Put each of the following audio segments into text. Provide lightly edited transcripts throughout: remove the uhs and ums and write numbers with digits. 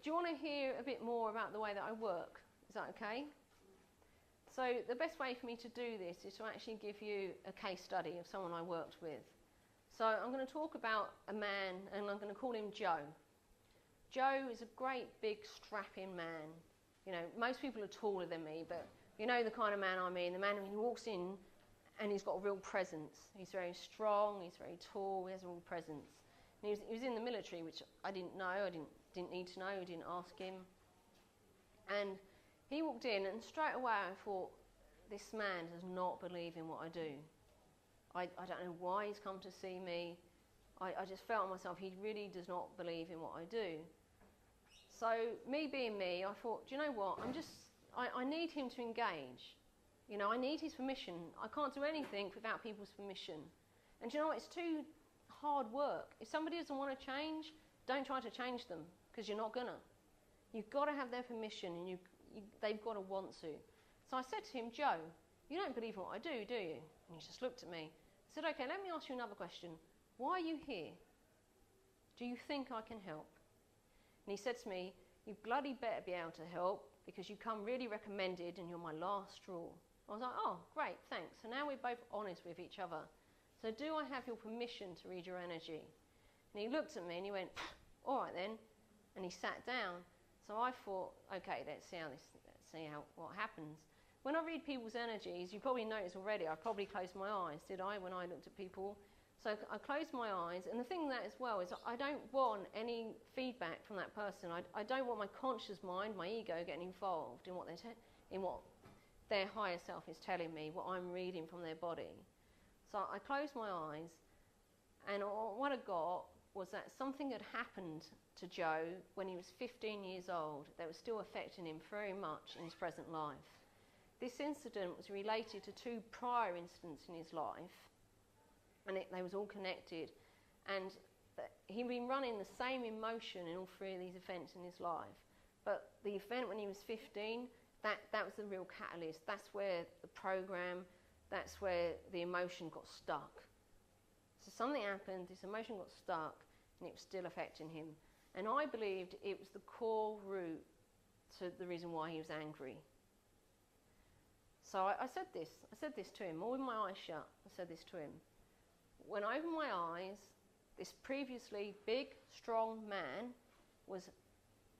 you want to hear a bit more about the way that I work? Is that okay? So the best way for me to do this is to actually give you a case study of someone I worked with. So I'm going to talk about a man, and I'm going to call him Joe. Joe is a great big strapping man. You know, most people are taller than me, but you know the kind of man I mean. The man who walks in and he's got a real presence. He's very strong, he's very tall, he has a real presence. And he was in the military, which I didn't know, I didn't need to know, I didn't ask him. And he walked in, and straight away I thought, this man does not believe in what I do. I don't know why he's come to see me. I just felt myself, he really does not believe in what I do. So me being me, I thought, do you know what, I need him to engage. You know, I need his permission. I can't do anything without people's permission. And do you know what, it's too hard work. If somebody doesn't want to change, don't try to change them, because you're not gonna. You've got to have their permission, and they've got to want to. So I said to him, Joe, you don't believe in what I do you? And he just looked at me. I said, okay, let me ask you another question. Why are you here? Do you think I can help? And he said to me, you bloody better be able to help, because you come really recommended and you're my last straw. I was like, oh, great, thanks. So now we're both honest with each other. So do I have your permission to read your energy? And he looked at me and he went, all right then. And he sat down. So I thought, okay, let's see what happens. When I read people's energies, you probably noticed already, I probably closed my eyes, did I, when I looked at people? So I closed my eyes, and the thing that as well is I don't want any feedback from that person. I don't want my conscious mind, my ego, getting involved in what their higher self is telling me, what I'm reading from their body. So I closed my eyes, and what I got was that something had happened to Joe when he was 15 years old that was still affecting him very much in his present life. This incident was related to 2 prior incidents in his life, and they was all connected, and he'd been running the same emotion in all 3 of these events in his life. But the event when he was 15, that was the real catalyst. That's where the program, that's where the emotion got stuck. So something happened, this emotion got stuck, and it was still affecting him. And I believed it was the core root to the reason why he was angry. So I said this to him, all with my eyes shut. I said this to him. When I opened my eyes, this previously big, strong man was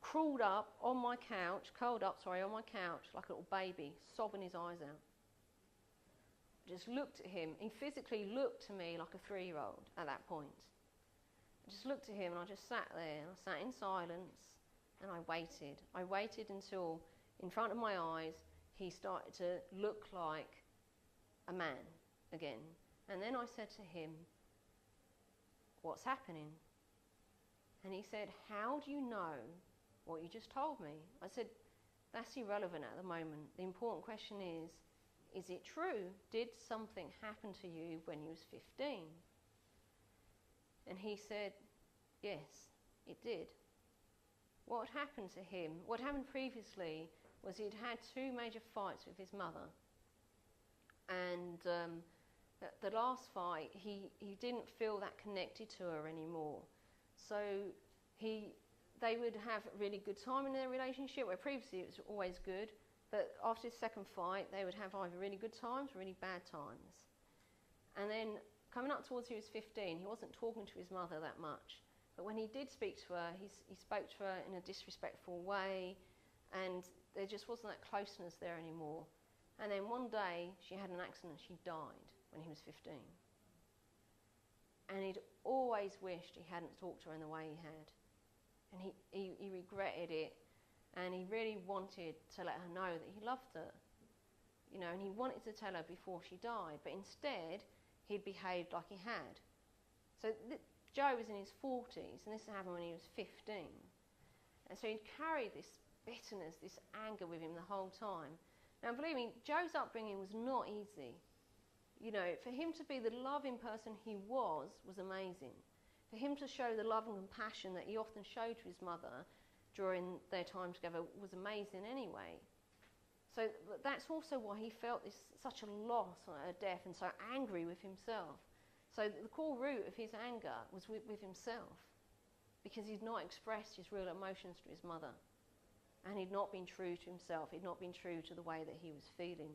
curled up on my couch like a little baby, sobbing his eyes out. I just looked at him. He physically looked to me like a 3-year-old at that point. I just looked at him, and I just sat there, and I sat in silence, and I waited. I waited until in front of my eyes he started to look like a man again. And then I said to him, what's happening? And he said, how do you know what you just told me? I said, that's irrelevant at the moment. The important question is it true? Did something happen to you when you was 15? And he said, yes, it did. What had happened to him, what happened previously, was he'd had 2 major fights with his mother. And the last fight, he didn't feel that connected to her anymore. So they would have a really good time in their relationship, where previously it was always good. But after the second fight, they would have either really good times or really bad times. And then coming up towards he was 15, he wasn't talking to his mother that much. But when he did speak to her, he spoke to her in a disrespectful way, and there just wasn't that closeness there anymore. And then one day, she had an accident, she died when he was 15. And he'd always wished he hadn't talked to her in the way he had. And he regretted it, and he really wanted to let her know that he loved her. You know, and he wanted to tell her before she died, but instead, he'd behaved like he had. So Joe was in his 40s, and this happened when he was 15. And so he'd carried this bitterness, this anger with him the whole time. Now, believe me, Joe's upbringing was not easy. You know, for him to be the loving person he was amazing. For him to show the love and compassion that he often showed to his mother during their time together was amazing anyway. So that's also why he felt such a loss at her death, and so angry with himself. So the core root of his anger was with himself, because he'd not expressed his real emotions to his mother. And he'd not been true to himself. He'd not been true to the way that he was feeling.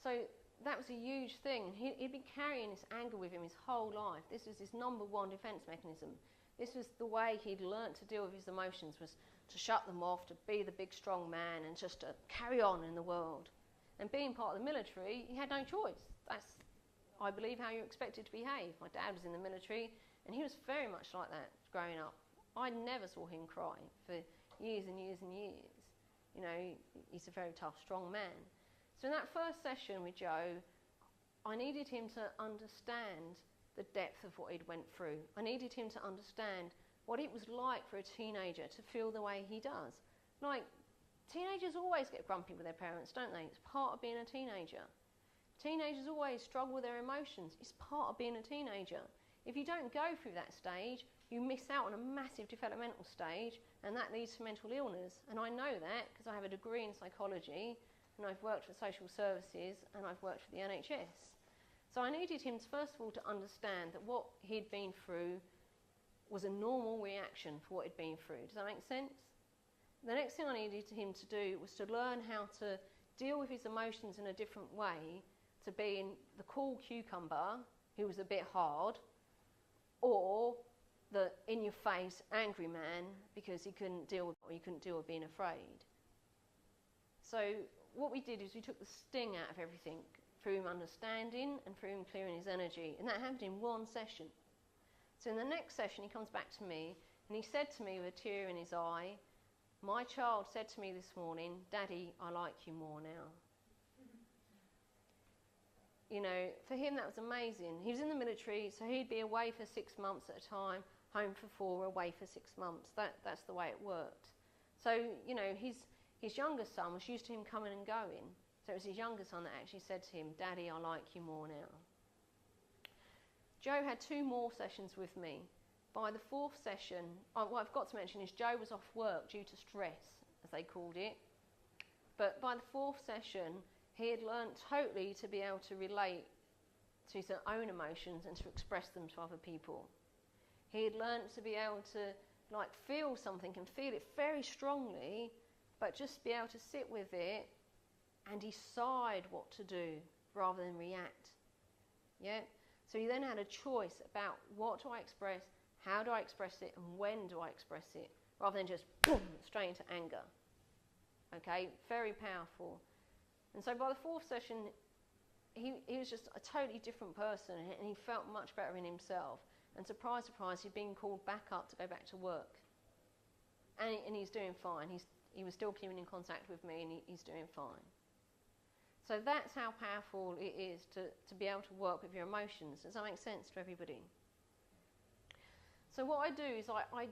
So that was a huge thing. He'd been carrying this anger with him his whole life. This was his number one defence mechanism. This was the way he'd learnt to deal with his emotions, was to shut them off, to be the big strong man and just to carry on in the world. And being part of the military, he had no choice. That's, I believe, how you're expected to behave. My dad was in the military and he was very much like that growing up. I never saw him cry for years and years and years. You know, he's a very tough, strong man. So in that first session with Joe, I needed him to understand the depth of what he'd went through. I needed him to understand what it was like for a teenager to feel the way he does. Like, teenagers always get grumpy with their parents, don't they? It's part of being a teenager. Teenagers always struggle with their emotions. It's part of being a teenager. If you don't go through that stage, you miss out on a massive developmental stage, and that leads to mental illness. And I know that because I have a degree in psychology, and I've worked for social services, and I've worked for the NHS. So I needed him to, first of all, to understand that what he'd been through was a normal reaction for what he'd been through. Does that make sense? The next thing I needed him to do was to learn how to deal with his emotions in a different way, to being the cool cucumber who was a bit hard, or the in-your-face angry man because he couldn't deal with being afraid. So what we did is we took the sting out of everything through him understanding and through him clearing his energy, and that happened in one session. So in the next session he comes back to me and he said to me with a tear in his eye, "My child said to me this morning, 'Daddy, I like you more now.'" You know, for him that was amazing. He was in the military, so he'd be away for 6 months at a time, home for 4, away for 6 months. That's the way it worked. So, you know, his younger son was used to him coming and going. So it was his younger son that actually said to him, "Daddy, I like you more now." Joe had 2 more sessions with me. By the 4th session, what I've got to mention is Joe was off work due to stress, as they called it. But by the 4th session, he had learnt totally to be able to relate to his own emotions and to express them to other people. He had learnt to be able to feel something and feel it very strongly, but just be able to sit with it and decide what to do rather than react. Yeah? So he then had a choice about what do I express, how do I express it, and when do I express it, rather than just boom, straight into anger. Okay? Very powerful. And so by the 4th session, he was just a totally different person, and he felt much better in himself. And surprise, surprise, he'd been called back up to go back to work. And he's doing fine. He was still keeping in contact with me, and he's doing fine. So that's how powerful it is to be able to work with your emotions. Does that make sense to everybody? So what I do is I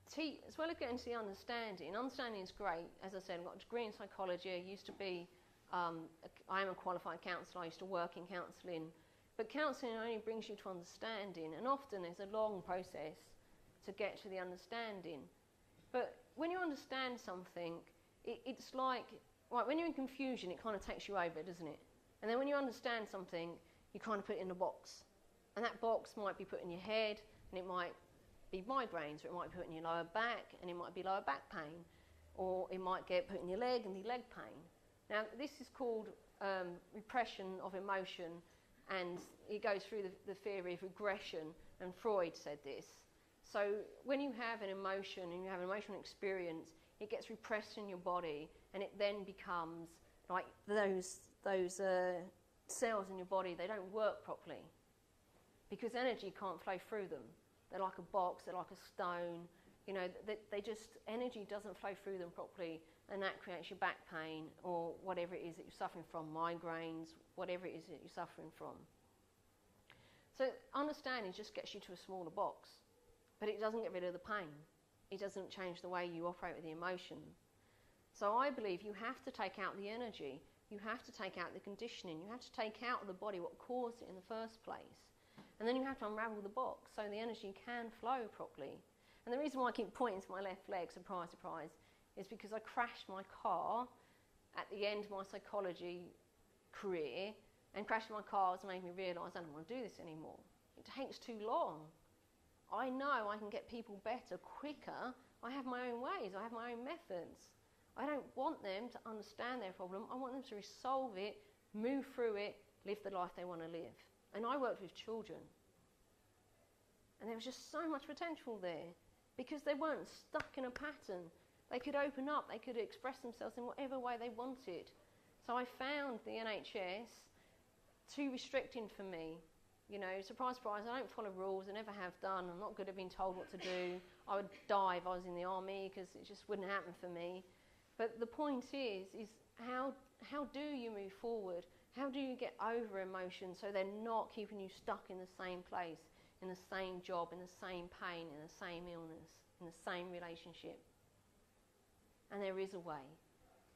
teach, as well as getting to the understanding. Understanding is great. As I said, I've got a degree in psychology. I used to be, I am a qualified counsellor. I used to work in counselling. But counselling only brings you to understanding, and often there's a long process to get to the understanding. But when you understand something, it's like, right, when you're in confusion, it kind of takes you over, doesn't it? And then when you understand something, you kind of put it in a box. And that box might be put in your head, and it might be migraines, or it might be put in your lower back, and it might be lower back pain, or it might get put in your leg and the leg pain. Now, this is called repression of emotion, and it goes through the theory of regression, and Freud said this. So when you have an emotion and you have an emotional experience, it gets repressed in your body, and it then becomes like those cells in your body, they don't work properly because energy can't flow through them. They're like a box, they're like a stone, you know, energy doesn't flow through them properly, and that creates your back pain or whatever it is that you're suffering from, migraines, whatever it is that you're suffering from. So understanding just gets you to a smaller box, but it doesn't get rid of the pain. It doesn't change the way you operate with the emotion. So I believe you have to take out the energy, you have to take out the conditioning, you have to take out of the body what caused it in the first place. And then you have to unravel the box so the energy can flow properly. And the reason why I keep pointing to my left leg, surprise, surprise, is because I crashed my car at the end of my psychology career, and crashing my car has made me realise I don't want to do this anymore. It takes too long. I know I can get people better quicker. I have my own ways, I have my own methods. I don't want them to understand their problem. I want them to resolve it, move through it, live the life they want to live. And I worked with children. And there was just so much potential there because they weren't stuck in a pattern. They could open up, they could express themselves in whatever way they wanted. So I found the NHS too restricting for me. You know, surprise, surprise, I don't follow rules, I never have done. I'm not good at being told what to do. I would die if I was in the army because it just wouldn't happen for me. But the point is how do you move forward? How do you get over emotions so they're not keeping you stuck in the same place, in the same job, in the same pain, in the same illness, in the same relationship? And there is a way.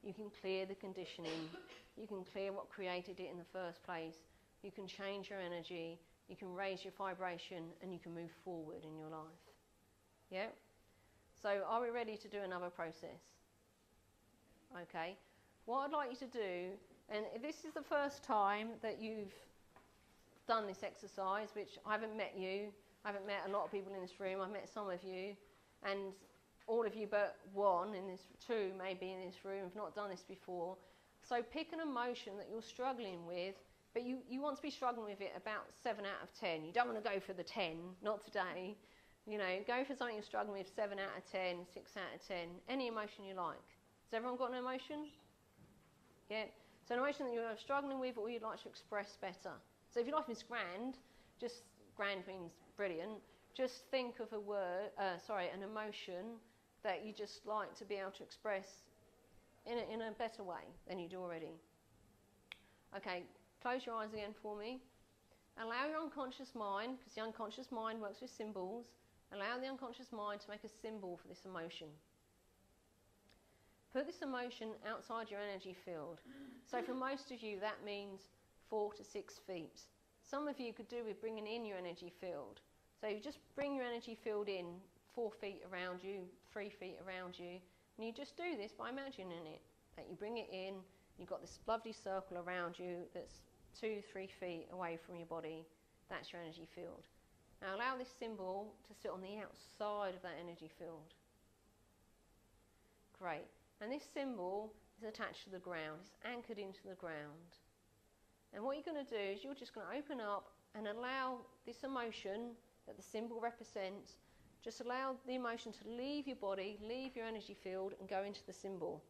You can clear the conditioning. You can clear what created it in the first place. You can change your energy. You can raise your vibration and you can move forward in your life. Yeah? So are we ready to do another process? Okay. What I'd like you to do, and if this is the first time that you've done this exercise, which I haven't met you, I haven't met a lot of people in this room, I've met some of you, and all of you but two maybe in this room have not done this before. So pick an emotion that you're struggling with, but you want to be struggling with it about 7 out of 10. You don't want to go for the 10, not today. You know, go for something you're struggling with, 7 out of 10, 6 out of 10, any emotion you like. Has everyone got an emotion? Yeah. So an emotion that you're struggling with or you'd like to express better. So if your life is grand, just grand means brilliant, just think of an emotion that you just like to be able to express in a better way than you do already. Okay, close your eyes again for me. Allow your unconscious mind, because the unconscious mind works with symbols, allow the unconscious mind to make a symbol for this emotion. Put this emotion outside your energy field. So for most of you, that means 4 to 6 feet. Some of you could do with bringing in your energy field. So you just bring your energy field in 4 feet around you, 3 feet around you, and you just do this by imagining it. That you bring it in, you've got this lovely circle around you that's 2, 3 feet away from your body. That's your energy field. Now allow this symbol to sit on the outside of that energy field. Great. And this symbol is attached to the ground. It's anchored into the ground. And what you're going to do is you're just going to open up and allow this emotion that the symbol represents, just allow the emotion to leave your body, leave your energy field and go into the symbol.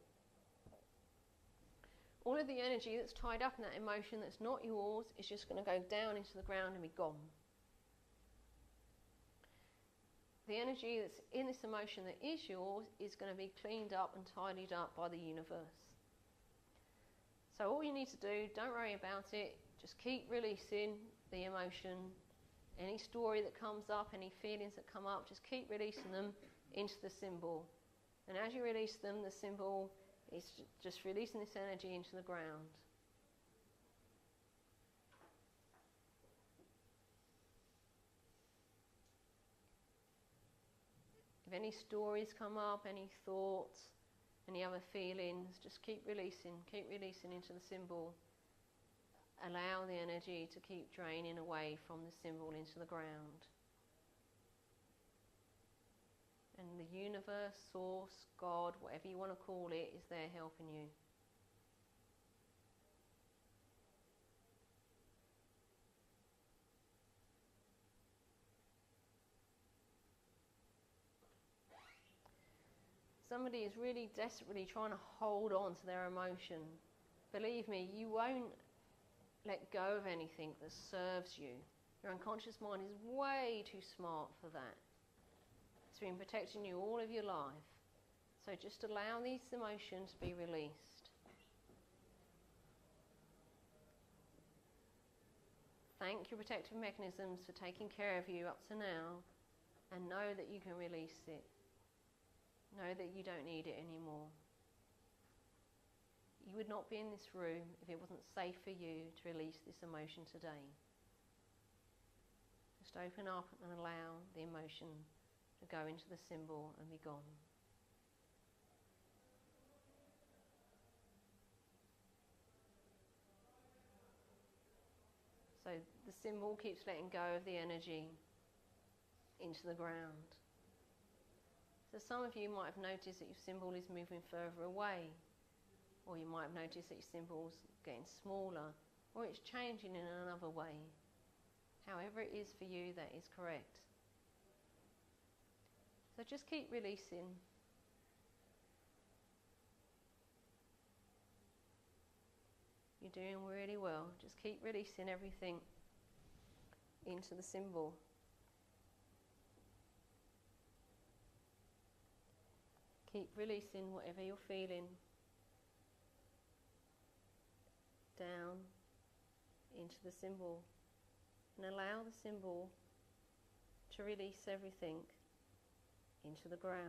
All of the energy that's tied up in that emotion that's not yours is just going to go down into the ground and be gone. The energy that's in this emotion that is yours is going to be cleaned up and tidied up by the universe. So all you need to do, don't worry about it, just keep releasing the emotion. Any story that comes up, any feelings that come up, just keep releasing them into the symbol. And as you release them, the symbol is just releasing this energy into the ground. If any stories come up, any thoughts, any other feelings, just keep releasing into the symbol. Allow the energy to keep draining away from the symbol into the ground. And the universe, source, God, whatever you want to call it, is there helping you. Somebody is really desperately trying to hold on to their emotion. Believe me, you won't let go of anything that serves you. Your unconscious mind is way too smart for that. It's been protecting you all of your life. So just allow these emotions to be released. Thank your protective mechanisms for taking care of you up to now, and know that you can release it. Know that you don't need it anymore. You would not be in this room if it wasn't safe for you to release this emotion today. Just open up and allow the emotion to go into the symbol and be gone. So the symbol keeps letting go of the energy. into the ground. So some of you might have noticed that your symbol is moving further away, or you might have noticed that your symbol's getting smaller, or it's changing in another way. However it is for you, that is correct. So just keep releasing. You're doing really well. Just keep releasing everything into the symbol. Keep releasing whatever you're feeling down into the symbol, and allow the symbol to release everything into the ground.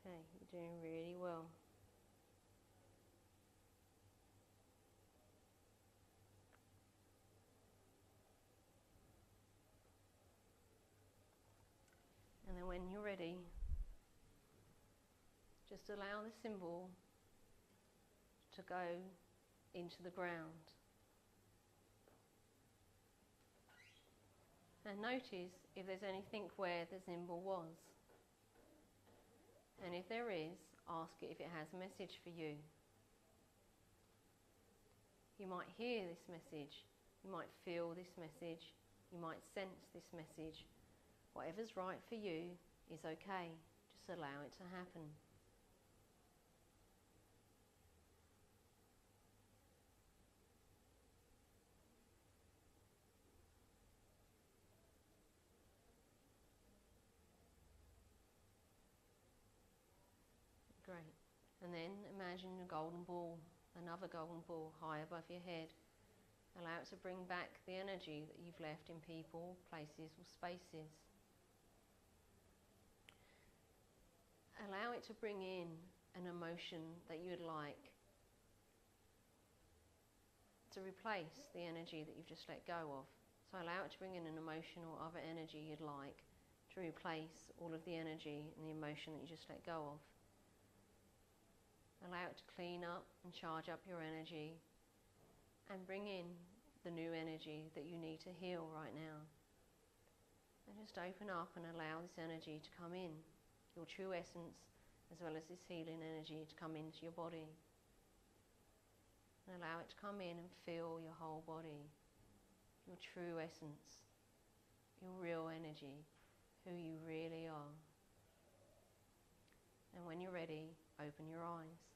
Okay, you're doing really well. And then when you're ready, just allow the symbol to go into the ground. And notice if there's anything where the symbol was. And if there is, ask it if it has a message for you. You might hear this message, you might feel this message, you might sense this message. Whatever's right for you is okay. Just allow it to happen. Great. And then imagine a golden ball, another golden ball high above your head. Allow it to bring back the energy that you've left in people, places or spaces. Allow it to bring in an emotion that you'd like to replace the energy that you've just let go of. So allow it to bring in an emotion or other energy you'd like to replace all of the energy and the emotion that you just let go of. Allow it to clean up and charge up your energy and bring in the new energy that you need to heal right now. And just open up and allow this energy to come in, your true essence, as well as this healing energy to come into your body. And allow it to come in and fill your whole body, your true essence, your real energy, who you really are. And when you're ready, open your eyes.